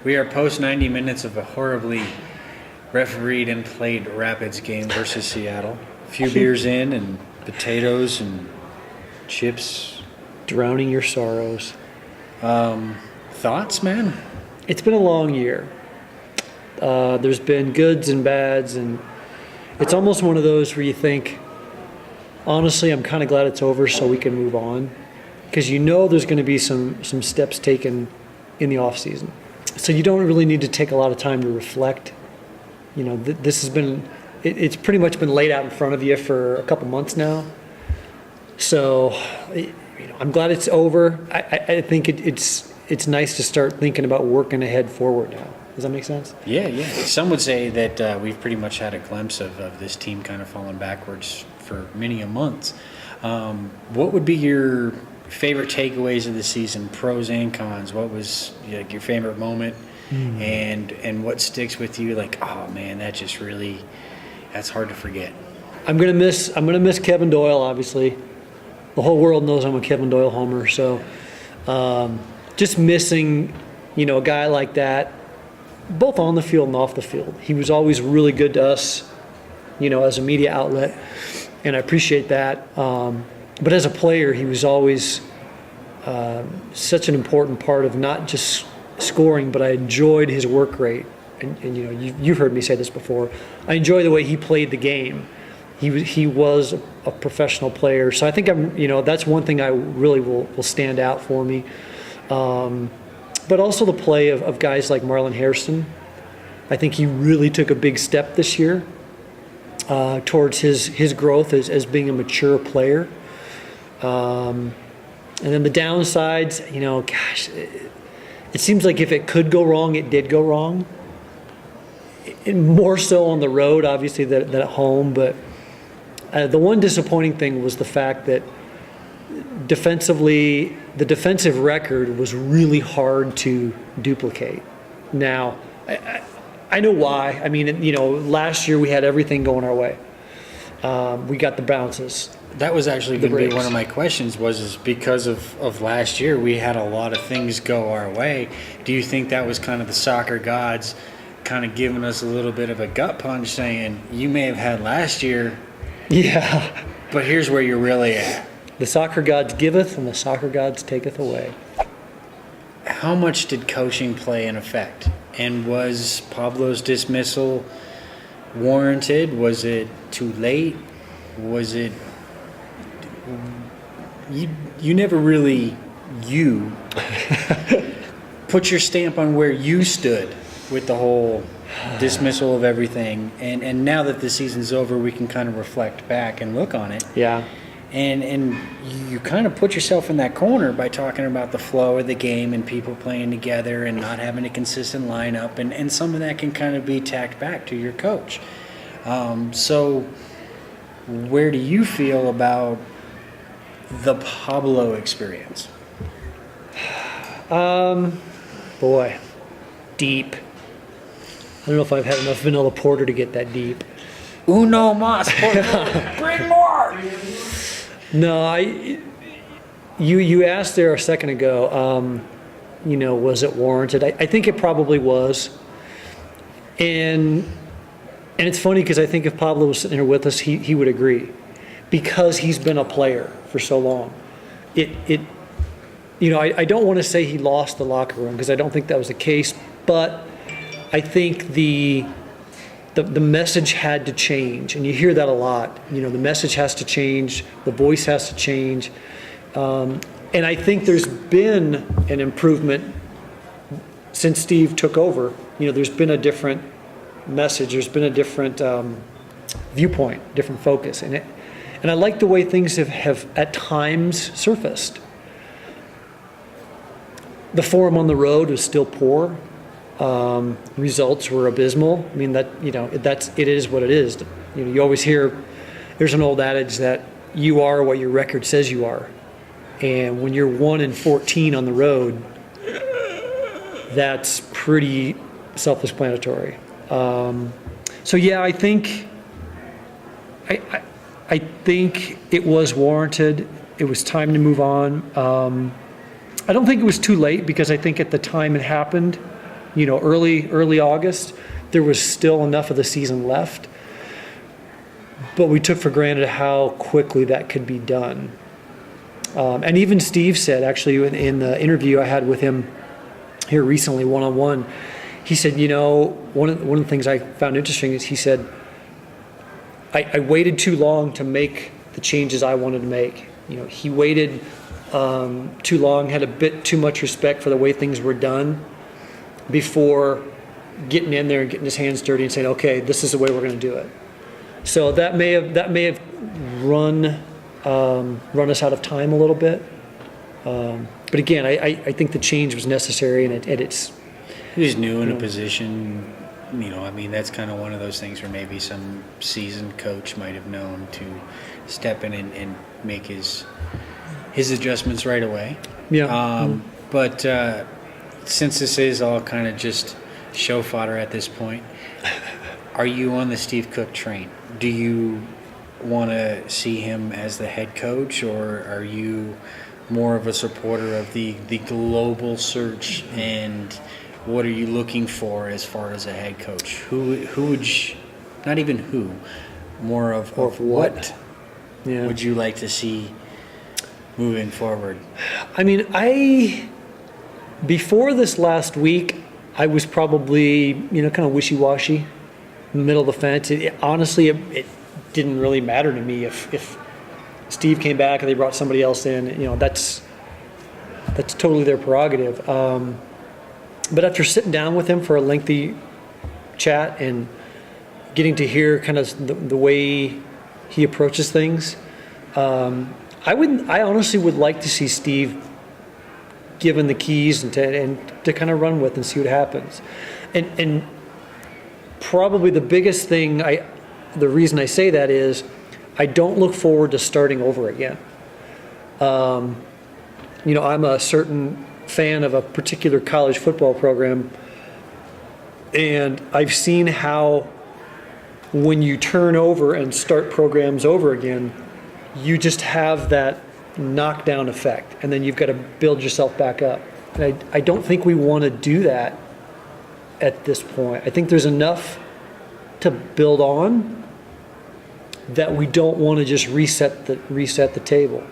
We are post 90 minutes of a horribly refereed and played Rapids game versus Seattle. A few beers in and potatoes and chips. Drowning your sorrows. Thoughts, man? It's been a long year. There's been goods and bads, and it's almost one of those where you think, honestly, I'm kind of glad it's over so we can move on, because you know there's going to be some steps taken in the off season. So you don't really need to take a lot of time to reflect. You know, this has been, it's pretty much been laid out in front of you for a couple months now. So, I'm glad it's over. I think it's nice to start thinking about working ahead forward now. Does that make sense? Yeah. Some would say that we've pretty much had a glimpse of this team kind of falling backwards for many a months. What would be your favorite takeaways of the season, pros and cons? What was your favorite moment, and what sticks with you? Like, oh man, that's hard to forget. I'm gonna miss Kevin Doyle, obviously. The whole world knows I'm a Kevin Doyle homer, so just missing, a guy like that, both on the field and off the field. He was always really good to us, as a media outlet, and I appreciate that. But as a player, he was always such an important part of not just scoring, but I enjoyed his work rate. And you've heard me say this before. I enjoy the way he played the game. He was a professional player, so I think that's one thing I really will stand out for me. But also the play of guys like Marlon Harrison. I think he really took a big step this year towards his growth as being a mature player. And then the downsides, it seems like if it could go wrong, it did go wrong. More so on the road, obviously, than at home. But the one disappointing thing was the fact that defensively, the defensive record was really hard to duplicate. Now, I know why. I mean, last year we had everything going our way. We got the bounces. That was actually going to be one of my questions, was because of last year, we had a lot of things go our way. Do you think that was kind of the soccer gods kind of giving us a little bit of a gut punch, saying, you may have had last year, yeah, but here's where you're really at? The soccer gods giveth and the soccer gods taketh away. How much did coaching play in effect? And was Pablo's dismissal warranted? Was it too late? Was it... You never really put your stamp on where you stood with the whole dismissal of everything. And now that the season's over, we can kind of reflect back and look on it. Yeah. And you kind of put yourself in that corner by talking about the flow of the game and people playing together and not having a consistent lineup. And some of that can kind of be tacked back to your coach. So where do you feel about the Pablo experience? Boy, deep. I don't know if I've had enough vanilla porter to get that deep. Uno mas, bring more. No, you asked there a second ago, was it warranted? I think it probably was. And it's funny because I think if Pablo was sitting here with us, he would agree, because he's been a player for so long. I don't want to say he lost the locker room, because I don't think that was the case, but I think the message had to change, and you hear that a lot. The message has to change, the voice has to change, and I think there's been an improvement since Steve took over. There's been a different message, there's been a different viewpoint, different focus in it, and I like the way things have at times surfaced. The form on the road was still poor. Results were abysmal. I mean, it is what it is. You always hear, there's an old adage that you are what your record says you are. And when you're 1-14 on the road, that's pretty self-explanatory. So yeah, I think it was warranted. It was time to move on. I don't think it was too late, because I think at the time it happened, early August, there was still enough of the season left, but we took for granted how quickly that could be done. And even Steve said, actually, in the interview I had with him here recently, one-on-one, he said, one of the things I found interesting is he said, I waited too long to make the changes I wanted to make. He waited too long, had a bit too much respect for the way things were done before getting in there and getting his hands dirty and saying, okay, this is the way we're going to do it. So that may have run us out of time a little bit. But again, I think the change was necessary, and it's. He was new in a position. That's kind of one of those things where maybe some seasoned coach might have known to step in and make his adjustments right away. Yeah. But since this is all kind of just show fodder at this point, are you on the Steve Cook train? Do you want to see him as the head coach, or are you more of a supporter of the global search, and what are you looking for as far as a head coach? Who would you, not even who, more of what would you like to see moving forward? Before this last week, I was probably, kind of wishy-washy, middle of the fence. Honestly, it didn't really matter to me if Steve came back and they brought somebody else in. That's totally their prerogative. But after sitting down with him for a lengthy chat and getting to hear kind of the way he approaches things, I honestly would like to see Steve given the keys and to kind of run with and see what happens. And probably the biggest thing, the reason I say that is I don't look forward to starting over again. I'm a certain fan of a particular college football program, and I've seen how when you turn over and start programs over again, you just have that knockdown effect, and then you've got to build yourself back up. And I don't think we want to do that at this point. I think there's enough to build on that we don't want to just reset the table.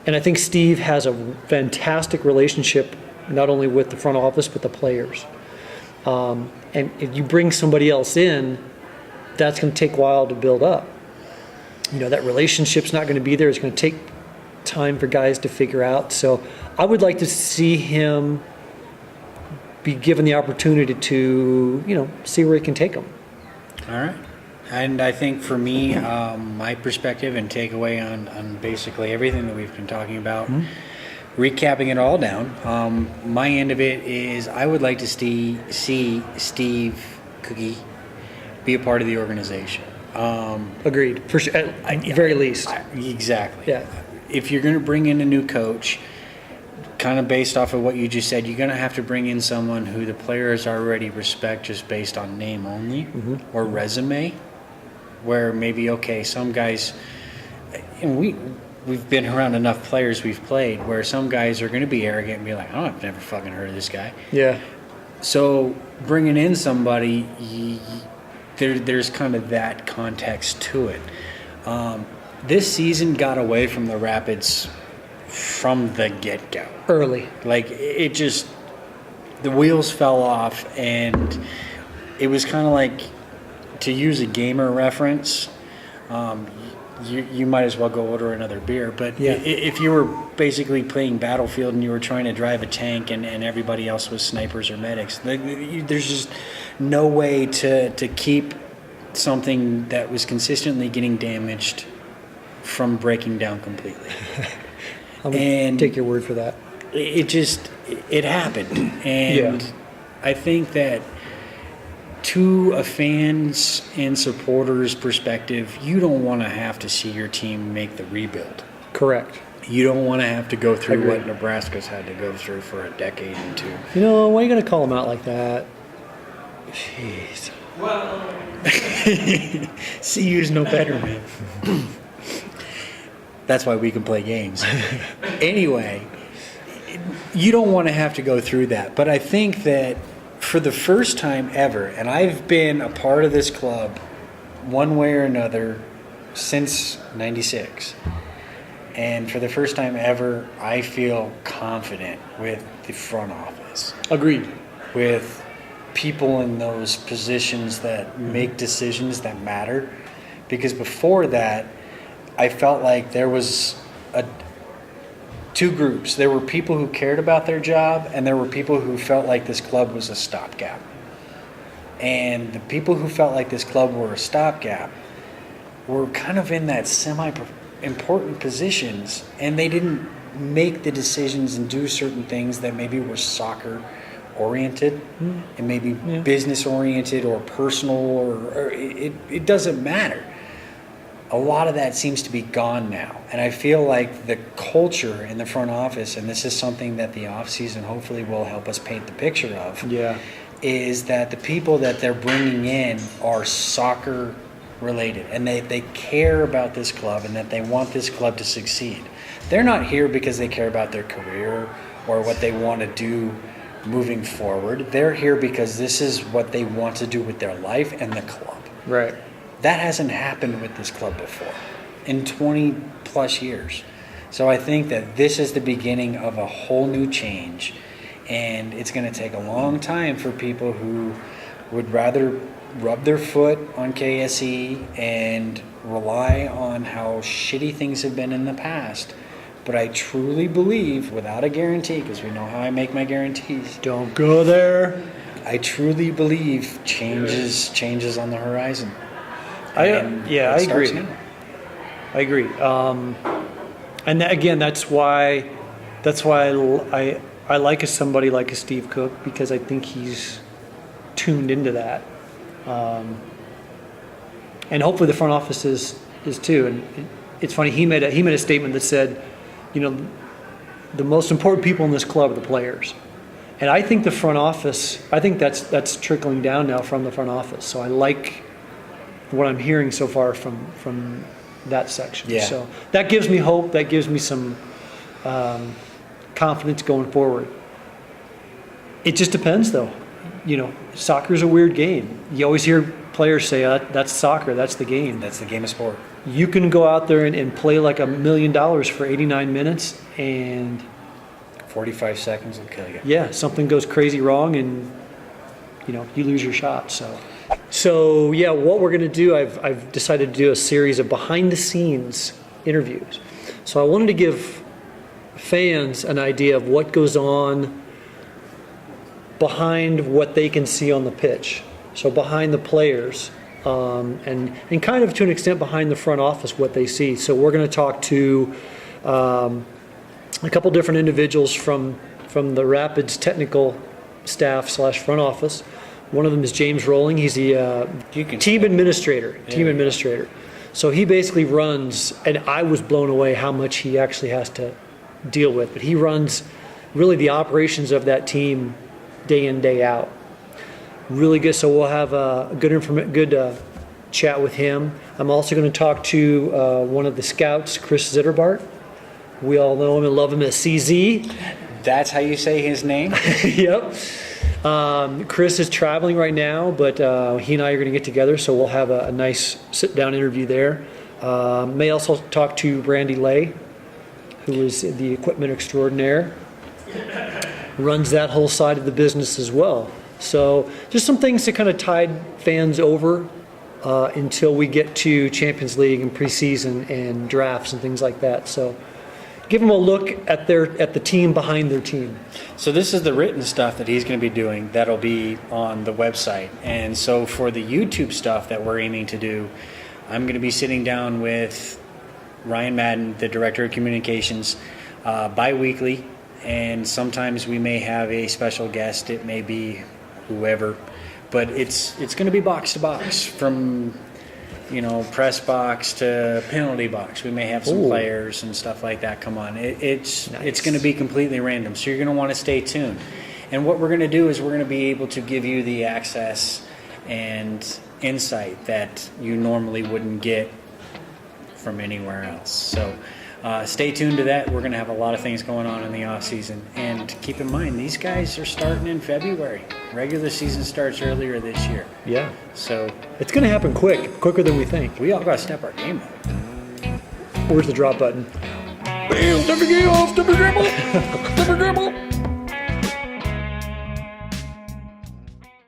And I think Steve has a fantastic relationship not only with the front office but the players. And if you bring somebody else in, that's going to take a while to build up. That relationship's not going to be there. It's going to take time for guys to figure out. So I would like to see him be given the opportunity to, see where he can take them. All right. And I think for me, my perspective and takeaway on basically everything that we've been talking about, recapping it all down, my end of it is I would like to see Steve Cookie be a part of the organization. Agreed. For sure, at very least. Exactly. Yeah. If you're going to bring in a new coach, kind of based off of what you just said, you're going to have to bring in someone who the players already respect just based on name only or resume, where maybe, okay, some guys, and we've been around enough players we've played where some guys are going to be arrogant and be like, oh, I've never fucking heard of this guy. Yeah. So bringing in somebody, there's kind of that context to it. This season got away from the Rapids from the get-go. Early. Like, it just, the wheels fell off, and it was kind of like, to use a gamer reference, you might as well go order another beer. But yeah. If you were basically playing Battlefield and you were trying to drive a tank and everybody else was snipers or medics, there's just no way to keep something that was consistently getting damaged from breaking down completely. I'm going to take your word for that. It happened. And yeah. I think that to a fan's and supporters' perspective, you don't want to have to see your team make the rebuild. Correct. You don't want to have to go through what Nebraska's had to go through for a decade and two. Why are you going to call them out like that? Jeez. Well, CU's no better, man. That's why we can play games. Anyway, you don't want to have to go through that. But I think that for the first time ever, and I've been a part of this club one way or another since 96. And for the first time ever, I feel confident with the front office. Agreed. With people in those positions that make decisions that matter. Because before that, I felt like there was two groups. There were people who cared about their job, and there were people who felt like this club was a stopgap. And the people who felt like this club were a stopgap were kind of in that semi-important positions, and they didn't make the decisions and do certain things that maybe were soccer-oriented and maybe business-oriented or personal, or it doesn't matter. A lot of that seems to be gone now. And I feel like the culture in the front office, and this is something that the off-season hopefully will help us paint the picture of, is that the people that they're bringing in are soccer related, and they care about this club and that they want this club to succeed. They're not here because they care about their career or what they want to do moving forward. They're here because this is what they want to do with their life and the club. Right. That hasn't happened with this club before in 20 plus years. So I think that this is the beginning of a whole new change, and it's going to take a long time for people who would rather rub their foot on KSE and rely on how shitty things have been in the past. But I truly believe, without a guarantee, because we know how I make my guarantees. Don't go there. I truly believe changes on the horizon. I agree. Now. I agree. And again, that's why I like somebody like a Steve Cook, because I think he's tuned into that. And hopefully the front office is too. And it's funny, he made a statement that said, the most important people in this club are the players. And I think the front office, I think that's trickling down now from the front office. So I like what I'm hearing so far from that section. Yeah. So that gives me hope. That gives me some confidence going forward. It just depends, though. Soccer's a weird game. You always hear players say, that's soccer, that's the game. That's the game of sport. You can go out there and play like $1 million for 89 minutes, and 45 seconds will kill you. Yeah, something goes crazy wrong, and you lose your shot. So yeah, what we're going to do, I've decided to do a series of behind-the-scenes interviews. So I wanted to give fans an idea of what goes on behind what they can see on the pitch. So behind the players, and kind of to an extent behind the front office, what they see. So we're going to talk to a couple different individuals from the Rapids technical staff / front office. One of them is James Rowling. He's the team administrator. So he basically runs, and I was blown away how much he actually has to deal with. But he runs really the operations of that team day in, day out. Really good. So we'll have a good chat with him. I'm also going to talk to one of the scouts, Chris Zitterbart. We all know him and love him as CZ. That's how you say his name? Yep. Chris is traveling right now, but he and I are going to get together, so we'll have a nice sit-down interview there. May also talk to Brandy Lay, who is the equipment extraordinaire, runs that whole side of the business as well. So just some things to kind of tide fans over until we get to Champions League and preseason and drafts and things like that. So give them a look at the team behind their team. So this is the written stuff that he's going to be doing that'll be on the website. And so for the YouTube stuff that we're aiming to do, I'm going to be sitting down with Ryan Madden, the Director of Communications, bi-weekly. And sometimes we may have a special guest. It may be whoever. But it's going to be box to box, from press box to penalty box. We may have some players and stuff like that come on. It's going to be completely random, so you're going to want to stay tuned. And what we're going to do is we're going to be able to give you the access and insight that you normally wouldn't get from anywhere else. So stay tuned to that. We're going to have a lot of things going on in the off season, and keep in mind these guys are starting in February. Regular season starts earlier this year. Yeah. So It's going to happen quicker than we think. we all got to step our game up. Where's the drop button? Step your game off, step your game off.